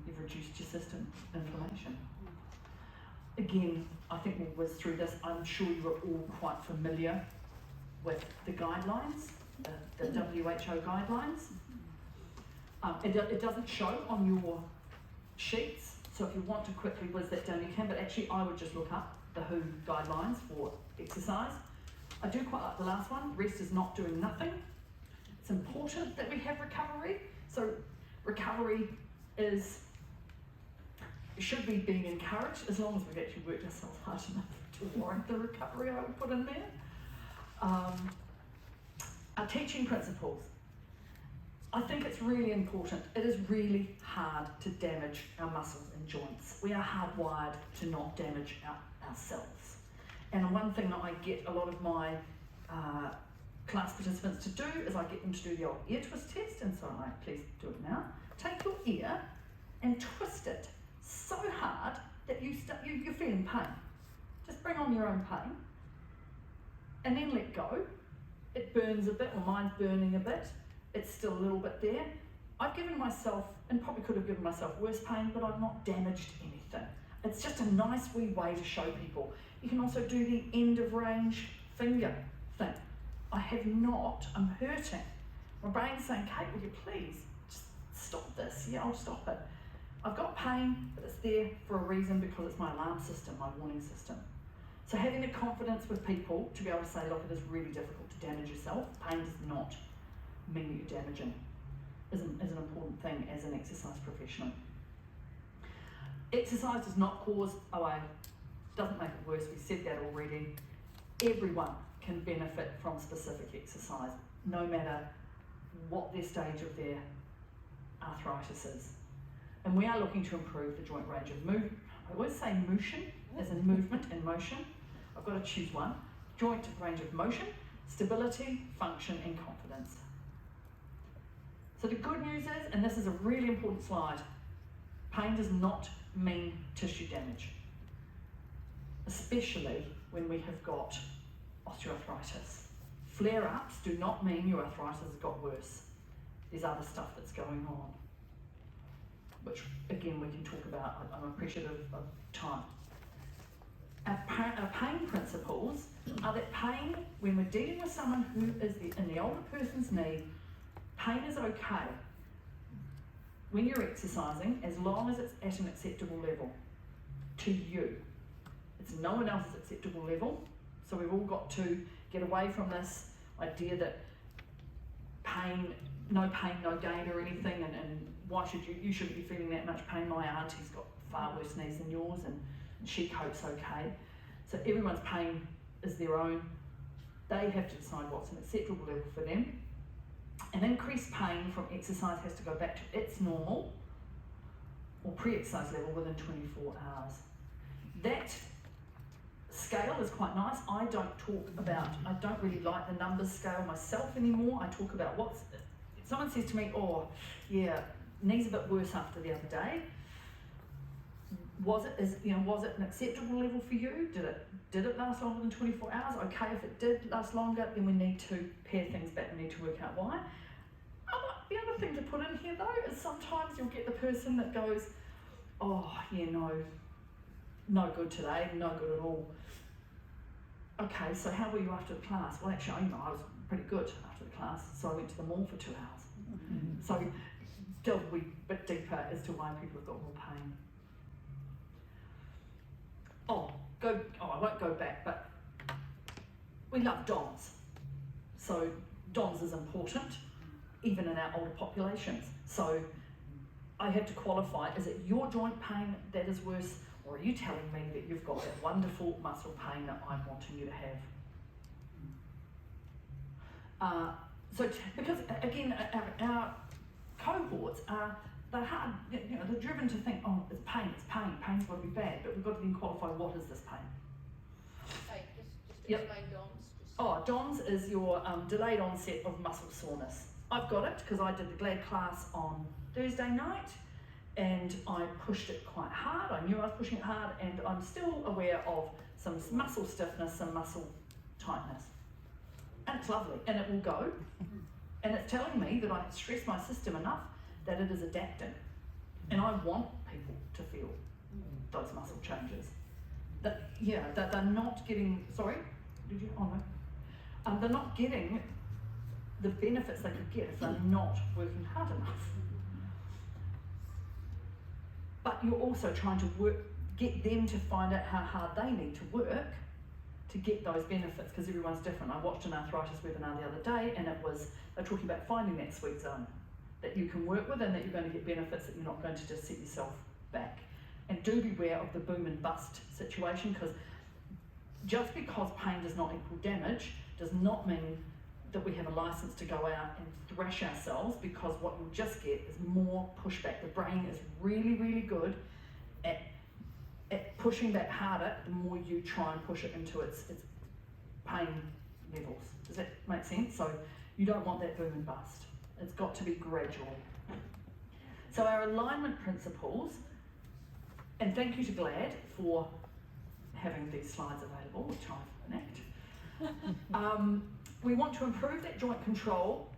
You've reduced your system inflammation. Again, I think we'll whiz through this. I'm sure you're all quite familiar with the guidelines, the WHO guidelines. It doesn't show on your sheets, so if you want to quickly whiz that down, you can, but actually I would just look up the WHO guidelines for exercise. I do quite like the last one, rest is not doing nothing. It's important that we have recovery, so recovery should be being encouraged as long as we've actually worked ourselves hard enough to warrant the recovery I would put in there. Our teaching principles. I think it's really important. It is really hard to damage our muscles and joints. We are hardwired to not damage ourselves. And one thing that I get a lot of my class participants to do is I get them to do the old ear twist test, and so I'm like, please do it now. Take your ear and twist it so hard that you're feeling pain. Just bring on your own pain, and then let go. It burns a bit, or mine's burning a bit. It's still a little bit there. I've given myself, and probably could have given myself worse pain, but I've not damaged anything. It's just a nice wee way to show people. You can also do the end of range finger thing. I have not, I'm hurting. My brain's saying, Kate, will you please just stop this? Yeah, I'll stop it. I've got pain, but it's there for a reason, because it's my alarm system, my warning system. So having the confidence with people to be able to say, look, it is really difficult to damage yourself. Pain does not mean that you're damaging, is an important thing as an exercise professional. Exercise does not cause OA, doesn't make it worse, we said that already. Everyone can benefit from specific exercise, no matter what their stage of their arthritis is. And we are looking to improve the joint range of movement. I always say motion, as in movement and motion. I've got to choose one. Joint range of motion, stability, function, and confidence. So the good news is, and this is a really important slide, pain does not mean tissue damage, especially when we have got osteoarthritis. Flare-ups do not mean your arthritis has got worse. There's other stuff that's going on, which again we can talk about. I'm appreciative of time. Our pain principles are that pain, when we're dealing with someone who is in the older person's knee, pain is okay when you're exercising, as long as it's at an acceptable level to you. It's no one else's acceptable level, so we've all got to get away from this idea that no pain, no gain or anything, and why should you shouldn't be feeling that much pain. My auntie's got far worse knees than yours, and she copes okay. So everyone's pain is their own. They have to decide what's an acceptable level for them. An increased pain from exercise has to go back to its normal or pre-exercise level within 24 hours. That scale is quite nice. I don't really like the numbers scale myself anymore. I talk about if someone says to me, oh yeah, knee's a bit worse after the other day. Was it an acceptable level for you? Did it last longer than 24 hours? Okay, if it did last longer, then we need to pare things back. We need to work out why. The other thing to put in here though is sometimes you'll get the person that goes, oh yeah, no good today, no good at all. Okay, so how were you after the class? Well, actually, I was pretty good after the class, so I went to the mall for 2 hours. Mm-hmm. So delve a wee bit deeper as to why people have got more pain. I won't go back, but we love DOMS. So DOMS is important, even in our older populations. So I had to qualify, is it your joint pain that is worse, or are you telling me that you've got that wonderful muscle pain that I'm wanting you to have? Because again, our cohorts they're hard, they're driven to think, oh, it's pain's got to be bad, but we've got to then qualify what is this pain. Hey, just Yep. explain DOMS. DOMS is your delayed onset of muscle soreness. I've got it because I did the GLAD class on Thursday night, and I pushed it quite hard. I knew I was pushing it hard, and I'm still aware of some muscle stiffness, some muscle tightness. And it's lovely, and it will go. And it's telling me that I stress my system enough that it is adapting. And I want people to feel those muscle changes. That they're not getting, sorry? Did you? Oh no. they're not getting the benefits they could get if they're not working hard enough. But you're also trying to get them to find out how hard they need to work to get those benefits, because everyone's different. I watched an arthritis webinar the other day, and they're talking about finding that sweet zone that you can work with and that you're going to get benefits, that you're not going to just set yourself back. And do beware of the boom and bust situation, because just because pain does not equal damage does not mean that we have a license to go out and thrash ourselves, because what you'll just get is more pushback. The brain is really, really good at pushing that harder the more you try and push it into its pain levels. Does that make sense? So you don't want that boom and bust. It's got to be gradual. So our alignment principles, and thank you to GLAD for having these slides available, which I've enact. We want to improve that joint control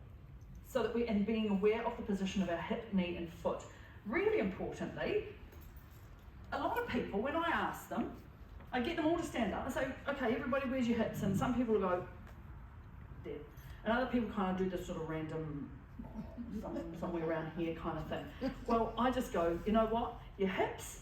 so that and being aware of the position of our hip, knee and foot. Really importantly, a lot of people, when I ask them, I get them all to stand up and say, okay, everybody, where's your hips? And some people go, there. And other people kind of do this sort of random, somewhere around here kind of thing. Well, I just go, you know what? Your hips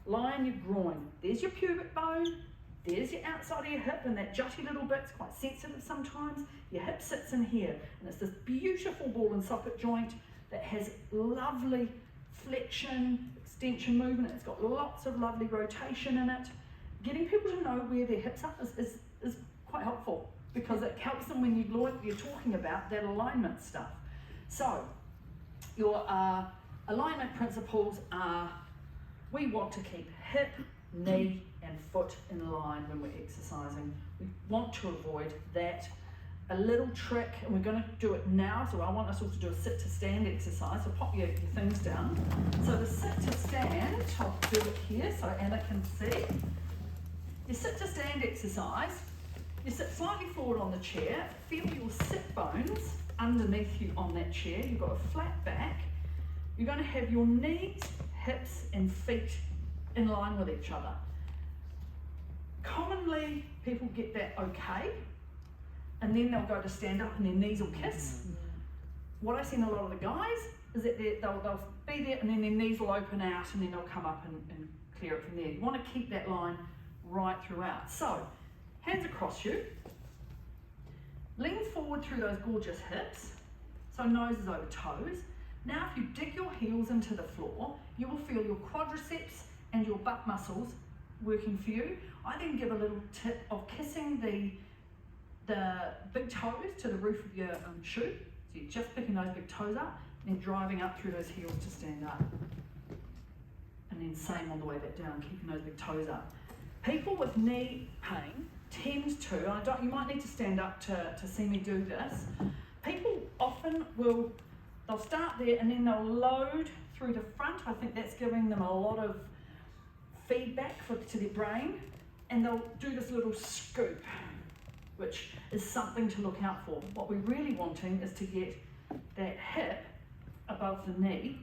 lie in your groin. There's your pubic bone. There's your outside of your hip, and that jutty little bit's quite sensitive sometimes. Your hip sits in here, and it's this beautiful ball and socket joint that has lovely flexion, extension movement. It's got lots of lovely rotation in it. Getting people to know where their hips are is quite helpful, because it helps them when you're talking about that alignment stuff. So your alignment principles are, we want to keep hip, knee and foot in line when we're exercising. We want to avoid that. A little trick, and we're going to do it now, so I want us all to do a sit to stand exercise. So pop your things down. So the sit to stand, I'll do it here so Anna can see. Your sit to stand exercise, you sit slightly forward on the chair, feel your sit bones underneath you on that chair. You've got a flat back. You're going to have your knees, hips and feet in line with each other. Commonly, people get that okay, and then they'll go to stand up and their knees will kiss. What I see in a lot of the guys is that they'll be there and then their knees will open out and then they'll come up and clear it from there. You want to keep that line right throughout. So, hands across you. Lean forward through those gorgeous hips, so nose is over toes. Now if you dig your heels into the floor, you will feel your quadriceps and your butt muscles working for you. I then give a little tip of kissing the big toes to the roof of your shoe. So you're just picking those big toes up and then driving up through those heels to stand up. And then same on the way back down, keeping those big toes up. People with knee pain tend to, and you might need to stand up to see me do this, people often they'll start there and then they'll load through the front. I think that's giving them a lot of feedback to their brain, and they'll do this little scoop, which is something to look out for. What we're really wanting is to get that hip above the knee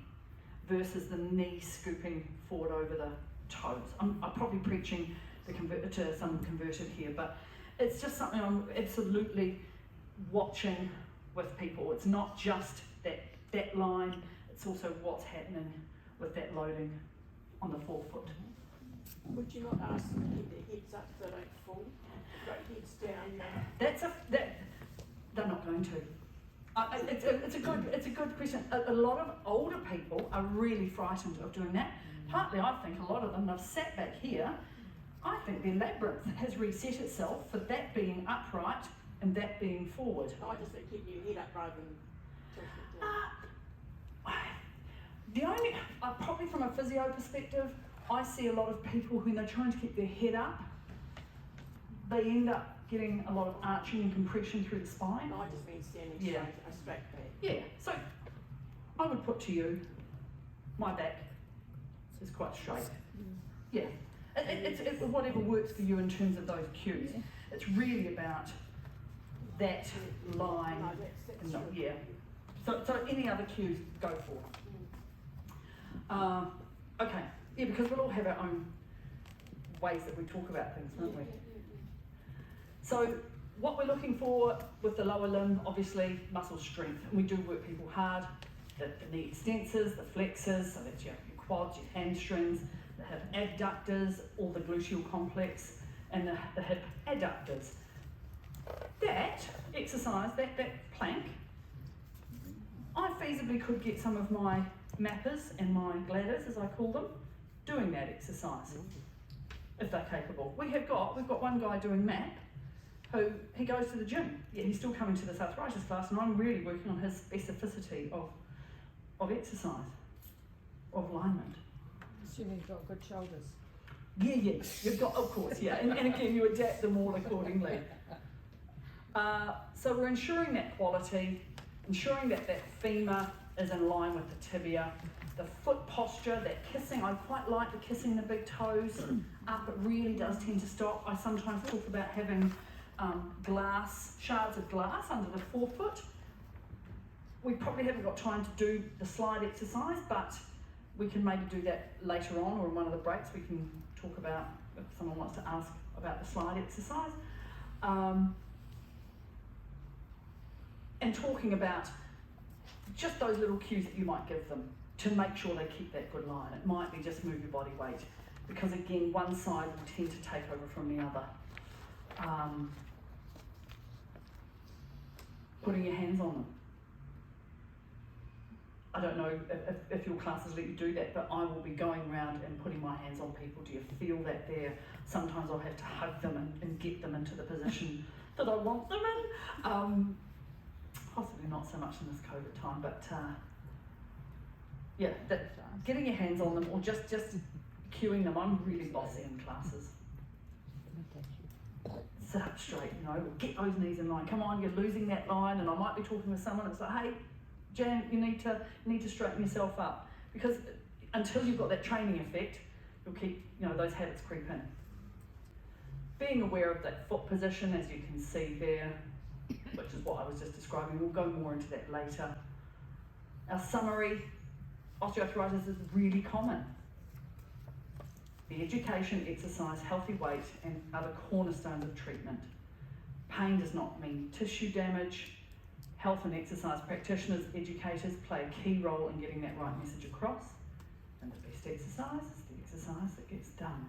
versus the knee scooping forward over the toes. I'm probably preaching to some converted here, but it's just something I'm absolutely watching with people. It's not just that line, it's also what's happening with that loading on the forefoot. Would you not ask them to keep their heads up so they don't fall? Right, heads down. They're not going to. It's a good question. A lot of older people are really frightened of doing that. Partly, I think a lot of them have sat back here. I think their labyrinth has reset itself for that being upright and that being forward. I just think keeping your head up rather than probably from a physio perspective, I see a lot of people when they're trying to keep their head up, they end up getting a lot of arching and compression through the spine. I just mean standing Yeah. straight back. Yeah, so I would put to you, my back is quite straight. Yeah, it's whatever works for you in terms of those cues. It's really about that line. No, that's And not, true. yeah. So any other cues, go for. Okay, yeah, because we'll all have our own ways that we talk about things, won't we? So what we're looking for with the lower limb, obviously muscle strength, and we do work people hard. The knee extensors, the flexors, so that's your quads, your hamstrings, the hip abductors, all the gluteal complex, and the hip adductors. That exercise, that plank, I feasibly could get some of my mappers and my gladders, as I call them, doing that exercise, if they're capable. We've got one guy doing MAP, who he goes to the gym, yet he's still coming to this arthritis class, and I'm really working on his specificity of exercise, of alignment. Assuming you've got good shoulders. Yeah, you've got, of course, yeah, and again, you adapt them all accordingly. So we're ensuring that quality, ensuring that femur is in line with the tibia, the foot posture, that kissing, I quite like the kissing the big toes up, it really does tend to stop. I sometimes talk about having shards of glass under the forefoot. We probably haven't got time to do the slide exercise, but we can maybe do that later on, or in one of the breaks we can talk about, if someone wants to ask about the slide exercise. And talking about just those little cues that you might give them to make sure they keep that good line. It might be just move your body weight, because again, one side will tend to take over from the other. Putting your hands on them. I don't know if your classes let you do that, but I will be going around and putting my hands on people. Do you feel that there? Sometimes I'll have to hug them and get them into the position that I want them in. Possibly not so much in this COVID time, but yeah, getting your hands on them, or just cueing them. I'm really bossy in classes. Sit up straight, or get those knees in line. Come on, you're losing that line, and I might be talking with someone. It's like, hey, Jan, you need to straighten yourself up, because until you've got that training effect, you'll keep those habits creep in. Being aware of that foot position, as you can see there, which is what I was just describing. We'll go more into that later. Our summary: osteoarthritis is really common. The education, exercise, healthy weight, and other cornerstones of treatment. Pain does not mean tissue damage. Health and exercise practitioners, educators play a key role in getting that right message across. And the best exercise is the exercise that gets done.